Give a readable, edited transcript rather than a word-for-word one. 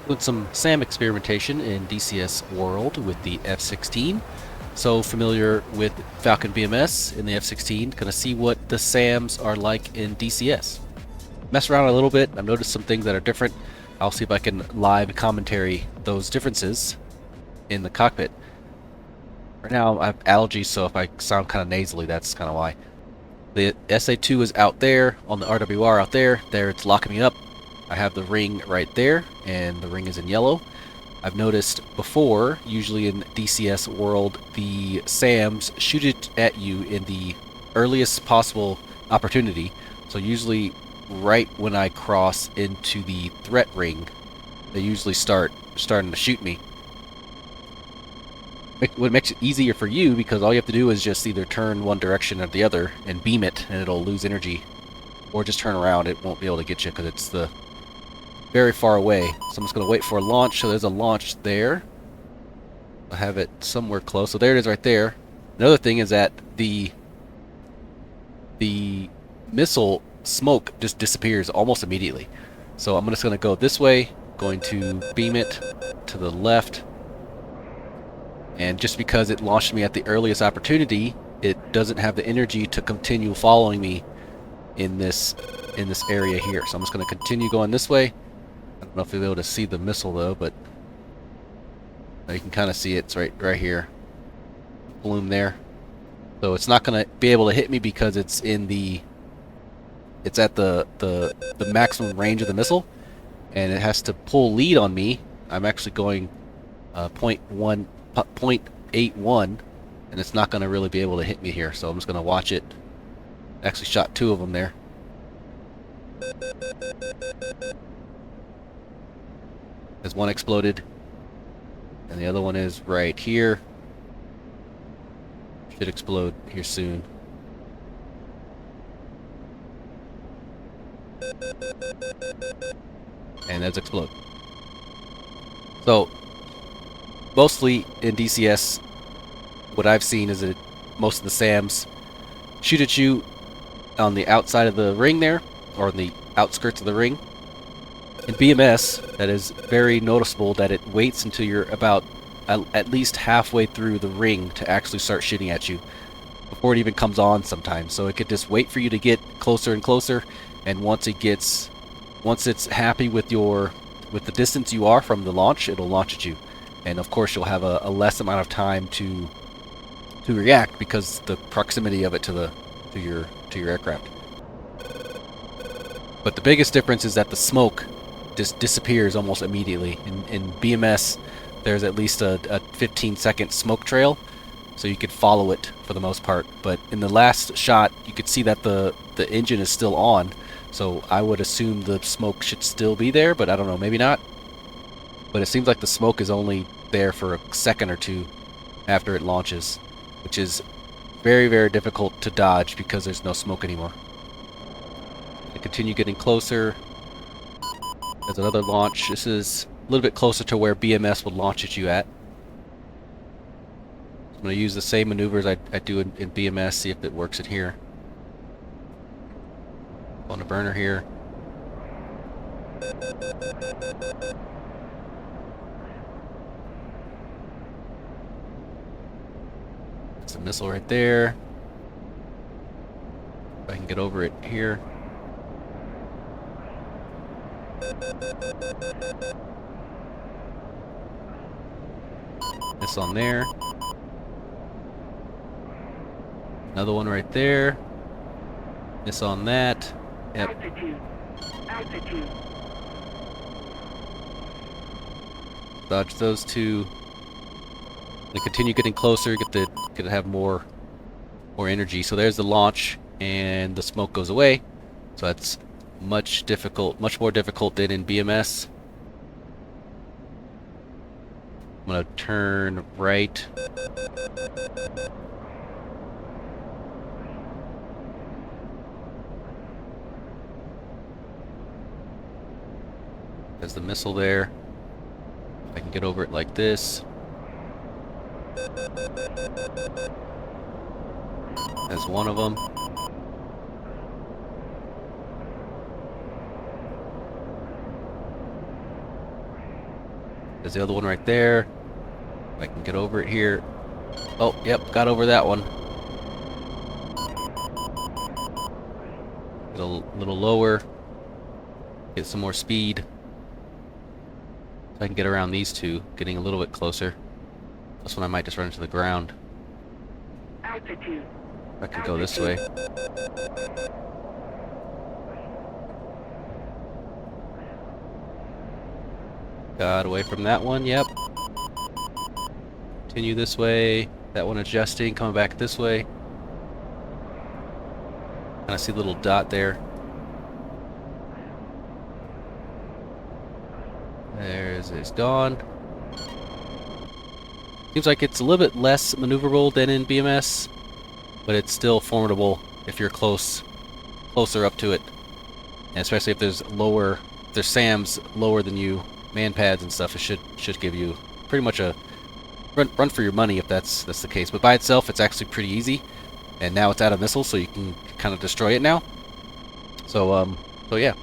Doing some SAM experimentation in DCS World with the F-16. So familiar with Falcon BMS in the F-16, gonna see what the SAMs are like in DCS. Mess around a little bit, I've noticed some things that are different. I'll see if I can live commentary those differences in the cockpit. Right now I have allergies, so if I sound kind of nasally, that's kind of why. The SA-2 is out there, on the RWR out there. There it's locking me up. I have the ring right there, and the ring is in yellow. I've noticed before, usually in DCS World, the SAMs shoot it at you in the earliest possible opportunity. So usually right when I cross into the threat ring, they usually starting to shoot me. What makes it easier for you, because all you have to do is just either turn one direction or the other and beam it, and it'll lose energy. Or just turn around, it won't be able to get you because it's very far away. So I'm just going to wait for a launch. So there's a launch there. I have it somewhere close. So there it is right there. Another thing is that the missile smoke just disappears almost immediately. So I'm just going to go this way, going to beam it to the left. And just because it launched me at the earliest opportunity, it doesn't have the energy to continue following me in this area here. So I'm just going to continue going this way. I don't know if you'll be able to see the missile though, but you can kind of see it's right here, bloom there. So it's not going to be able to hit me because it's at the maximum range of the missile, and it has to pull lead on me. I'm actually going 0.81, and it's not going to really be able to hit me here. So I'm just going to watch it. Actually shot two of them there. There's one exploded, and the other one is right here. Should explode here soon. And that's explode. So mostly in DCS, what I've seen is that most of the SAMs shoot at you on the outside of the ring there, or on the outskirts of the ring. In BMS, that is very noticeable that it waits until you're about at least halfway through the ring to actually start shooting at you before it even comes on sometimes. So it could just wait for you to get closer and closer, and once it's happy with the distance you are from the launch, it'll launch at you. And of course you'll have a less amount of time to react because the proximity of it to your aircraft. But the biggest difference is that the smoke just disappears almost immediately. In BMS, there's at least a 15-second smoke trail, so you could follow it for the most part. But in the last shot, you could see that the engine is still on, so I would assume the smoke should still be there, but I don't know, maybe not. But it seems like the smoke is only there for a second or two after it launches, which is very, very difficult to dodge because there's no smoke anymore. I continue getting closer. There's another launch. This is a little bit closer to where BMS would launch at you at. I'm going to use the same maneuvers I do in BMS, see if it works in here. On the burner here. That's a missile right there. If I can get over it here. This on there. Another one right there. This on that. Yep. Altitude. Dodge those two. And continue getting closer. Get to have more energy. So there's the launch, and the smoke goes away. So that's much more difficult than in BMS. I'm gonna turn right. There's the missile there. I can get over it like this. There's one of them. There's the other one right there. If I can get over it here. Oh, yep, got over that one. Get a little lower. Get some more speed. So I can get around these two, getting a little bit closer. This one I might just run into the ground. Altitude. I can go this way. Got away from that one, yep. Continue this way. That one adjusting, coming back this way. Kind of see a little dot there. It's gone. Seems like it's a little bit less maneuverable than in BMS, but it's still formidable if you're closer up to it, and especially if there's SAMs lower than you, man pads and stuff. It should give you pretty much a run for your money if that's the case. But by itself, it's actually pretty easy, and now it's out of missiles, so you can kind of destroy it now. So yeah.